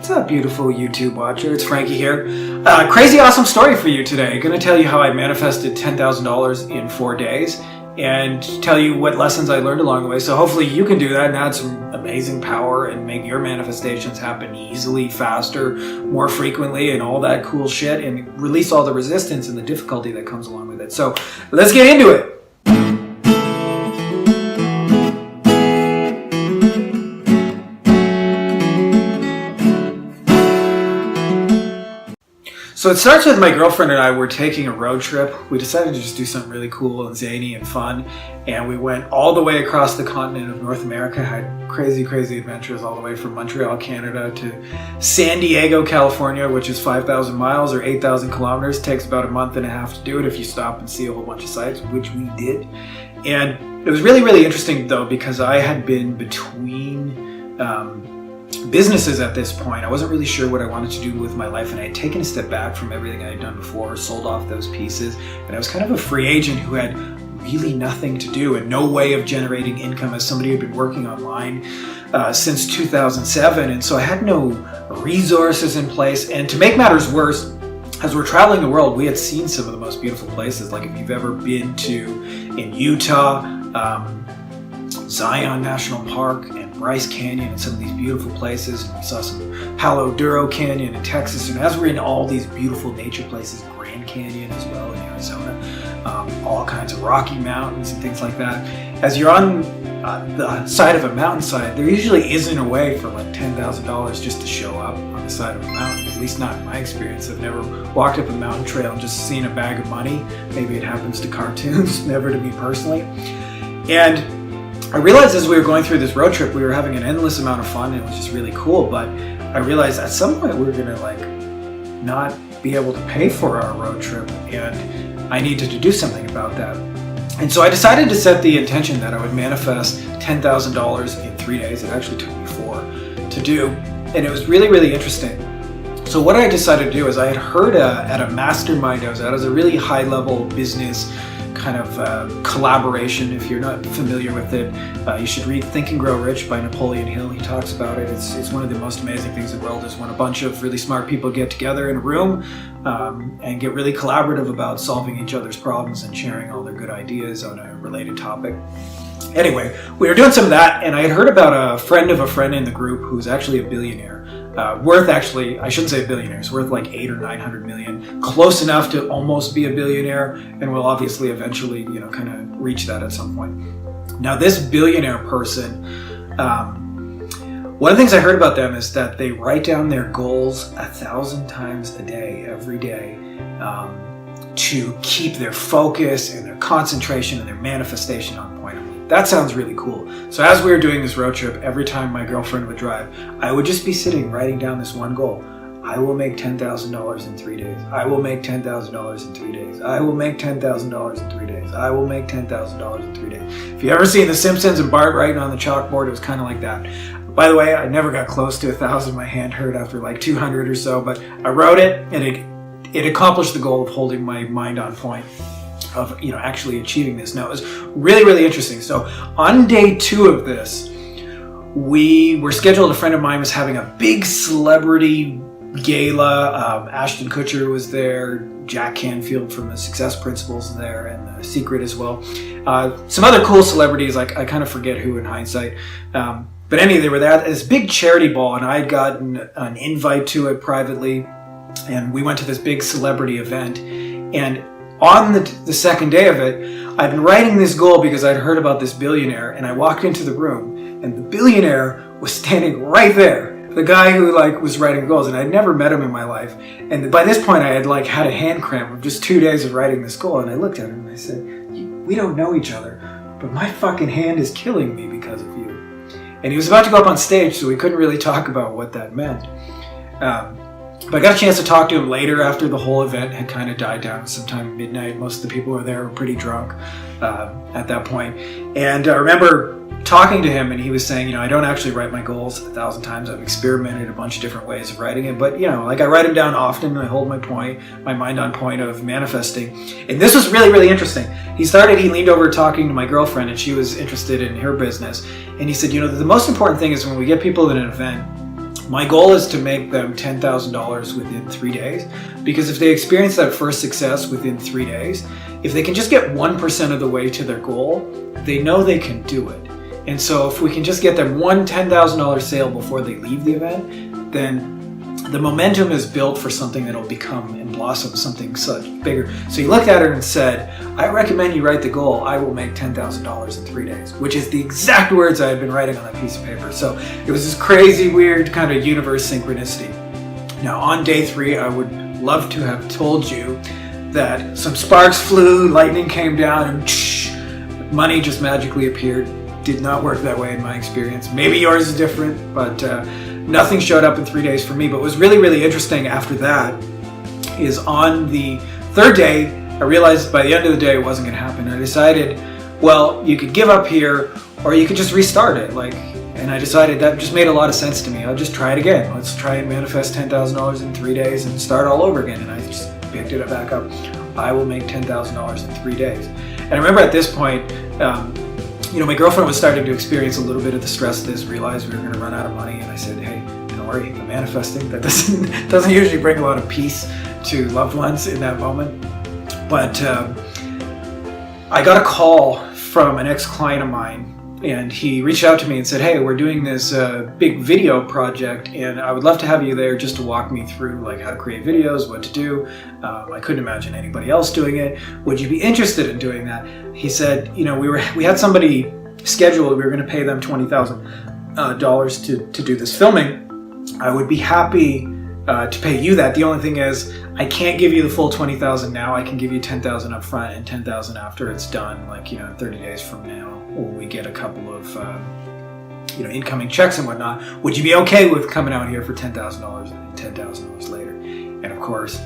What's up, beautiful YouTube watcher? It's Frankie here. Crazy awesome story for you today. Going to tell you how I manifested $10,000 in 4 days and tell you what lessons I learned along the way. So hopefully you can do that and add some amazing power and make your manifestations happen easily, faster, more frequently, and all that cool shit, and release all the resistance and the difficulty that comes along with it. So let's get into it. So it starts with my girlfriend and I were taking a road trip. We decided to just do something really cool and zany and fun. And we went all the way across the continent of North America, had crazy, crazy adventures all the way from Montreal, Canada to San Diego, California, which is 5,000 miles or 8,000 kilometers. It takes about a month and a half to do it if you stop and see a whole bunch of sites, which we did. And it was really, really interesting though, because I had been between businesses at this point. I wasn't really sure what I wanted to do with my life, and I had taken a step back from everything I had done before, sold off those pieces, and I was kind of a free agent who had really nothing to do and no way of generating income as somebody who had been working online since 2007, and so I had no resources in place. And to make matters worse, as we're traveling the world, we had seen some of the most beautiful places. Like if you've ever been in Utah, Zion National Park and Bryce Canyon and some of these beautiful places. And we saw some Palo Duro Canyon in Texas. And as we're in all these beautiful nature places, Grand Canyon as well in Arizona, all kinds of Rocky Mountains and things like that. As you're on the side of a mountainside, there usually isn't a way for like $10,000 just to show up on the side of a mountain. At least not in my experience. I've never walked up a mountain trail and just seen a bag of money. Maybe it happens to cartoons, never to me personally. And I realized as we were going through this road trip, we were having an endless amount of fun and it was just really cool. But I realized at some point we were going to not be able to pay for our road trip, and I needed to do something about that. And so I decided to set the intention that I would manifest $10,000 in 3 days. It actually took me 4 to do, and it was really, really interesting. So what I decided to do is I had heard at a mastermind I was at, as a really high level business kind of collaboration. If you're not familiar with it, you should read Think and Grow Rich by Napoleon Hill. He talks about it. It's one of the most amazing things in the world is when a bunch of really smart people get together in a room and get really collaborative about solving each other's problems and sharing all their good ideas on a related topic. Anyway, we were doing some of that, and I had heard about a friend of a friend in the group who's actually a billionaire. Worth, actually, I shouldn't say billionaire, it's worth like 800 or 900 million, close enough to almost be a billionaire, and will obviously eventually, kind of reach that at some point. Now, this billionaire person, one of the things I heard about them is that they write down their goals 1,000 times a day, every day, to keep their focus and their concentration and their manifestation on point. That sounds really cool. So as we were doing this road trip, every time my girlfriend would drive, I would just be sitting writing down this one goal. I will make $10,000 in 3 days. I will make $10,000 in 3 days. I will make $10,000 in 3 days. I will make $10,000 in 3 days. If you ever seen The Simpsons and Bart writing on the chalkboard, it was kind of like that. By the way, I never got close to 1,000. My hand hurt after like 200 or so, but I wrote it, and it accomplished the goal of holding my mind on point, of actually achieving this. Now it was really, really interesting. So on day 2 of this, we were scheduled. A friend of mine was having a big celebrity gala. Ashton Kutcher was there, Jack Canfield from the Success Principles was there, and The Secret as well. Some other cool celebrities, like I kind of forget who in hindsight. But anyway, they were there at this big charity ball, and I had gotten an invite to it privately, and we went to this big celebrity event. And on the second day of it, I'd been writing this goal because I'd heard about this billionaire, and I walked into the room, and the billionaire was standing right there. The guy who was writing goals, and I'd never met him in my life. And by this point, I had had a hand cramp of just 2 days of writing this goal, and I looked at him and I said, "We don't know each other, but my fucking hand is killing me because of you." And he was about to go up on stage, so we couldn't really talk about what that meant. But I got a chance to talk to him later after the whole event had kind of died down sometime at midnight. Most of the people who were there were pretty drunk at that point. And I remember talking to him, and he was saying, I don't actually write my goals 1,000 times. I've experimented a bunch of different ways of writing it. But, I write them down often, and I hold my mind on point of manifesting. And this was really, really interesting. He leaned over talking to my girlfriend, and she was interested in her business. And he said, the most important thing is when we get people in an event, My goal is to make them $10,000 within 3 days, because if they experience that first success within 3 days, if they can just get 1% of the way to their goal, they know they can do it. And so if we can just get them one $10,000 sale before they leave the event, then the momentum is built for something that'll become and blossom something such bigger. So you looked at her and said, I recommend you write the goal, I will make $10,000 in 3 days, which is the exact words I had been writing on that piece of paper. So it was this crazy, weird kind of universe synchronicity. Now on day 3, I would love to have told you that some sparks flew, lightning came down, and money just magically appeared. Did not work that way in my experience. Maybe yours is different, but nothing showed up in 3 days for me. But what was really, really interesting after that is on the 3rd day, I realized by the end of the day it wasn't going to happen. I decided, well, you could give up here or you could just restart it. And I decided that just made a lot of sense to me. I'll just try it again. Let's try and manifest $10,000 in 3 days and start all over again. And I just picked it back up. I will make $10,000 in 3 days. And I remember at this point, my girlfriend was starting to experience a little bit of the stress of this, realized we were going to run out of money, and I said, hey, don't worry, I'm manifesting. That doesn't usually bring a lot of peace to loved ones in that moment. But I got a call from an ex-client of mine, and he reached out to me and said, hey, we're doing this big video project, and I would love to have you there just to walk me through how to create videos, what to do. I couldn't imagine anybody else doing it. Would you be interested in doing that? He said, we had somebody scheduled, we were going to pay them $20,000 to do this filming. I would be happy to pay you that. The only thing is, I can't give you the full $20,000 now. I can give you $10,000 up front and $10,000 after it's done, 30 days from now, or we get a couple of incoming checks and whatnot. Would you be okay with coming out here for $10,000 and $10,000 later? And of course,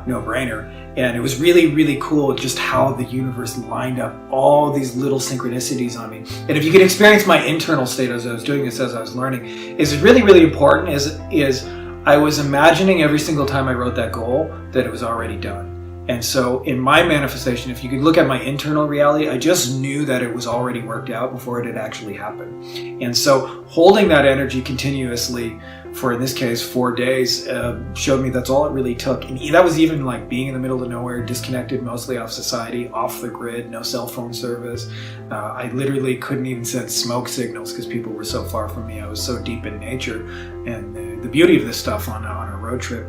no brainer. And it was really, really cool just how the universe lined up all these little synchronicities on me. And if you could experience my internal state as I was doing this, as I was learning, is really, really important is I was imagining every single time I wrote that goal that it was already done. And so in my manifestation, if you could look at my internal reality, I just knew that it was already worked out before it had actually happened. And so holding that energy continuously for, in this case, 4 days, showed me that's all it really took. And that was even being in the middle of nowhere, disconnected mostly off society, off the grid, no cell phone service. I literally couldn't even send smoke signals because people were so far from me. I was so deep in nature, and the beauty of this stuff on a road trip.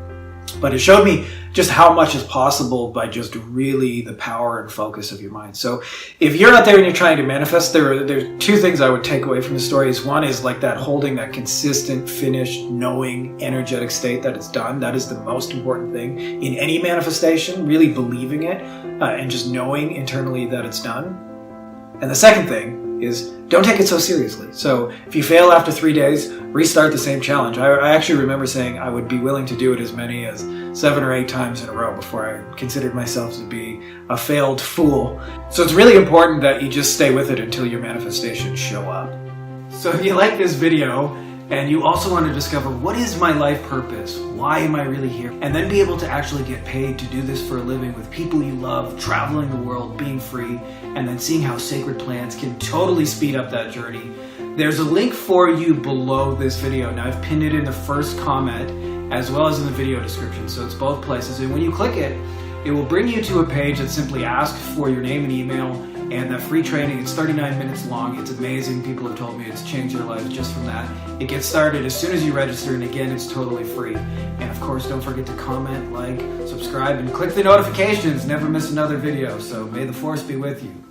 But it showed me just how much is possible by just really the power and focus of your mind. So if you're out there and you're trying to manifest, there's 2 things I would take away from the story. One is that holding that consistent, finished, knowing, energetic state that it's done. That is the most important thing in any manifestation, really believing it and just knowing internally that it's done. And the second thing is don't take it so seriously. So if you fail after 3 days, restart the same challenge. I actually remember saying I would be willing to do it as many as 7 or 8 times in a row before I considered myself to be a failed fool. So it's really important that you just stay with it until your manifestations show up. So if you like this video, and you also want to discover what is my life purpose, why am I really here, and then be able to actually get paid to do this for a living with people you love, traveling the world, being free, and then seeing how sacred plans can totally speed up that journey, there's a link for you below this video. Now I've pinned it in the first comment as well as in the video description, so it's both places. And when you click it, it will bring you to a page that simply asks for your name and email and that free training. It's 39 minutes long. It's amazing. People have told me it's changed their lives just from that. It gets started as soon as you register, and again, it's totally free. And of course, don't forget to comment, like, subscribe, and click the notifications. Never miss another video. So may the force be with you.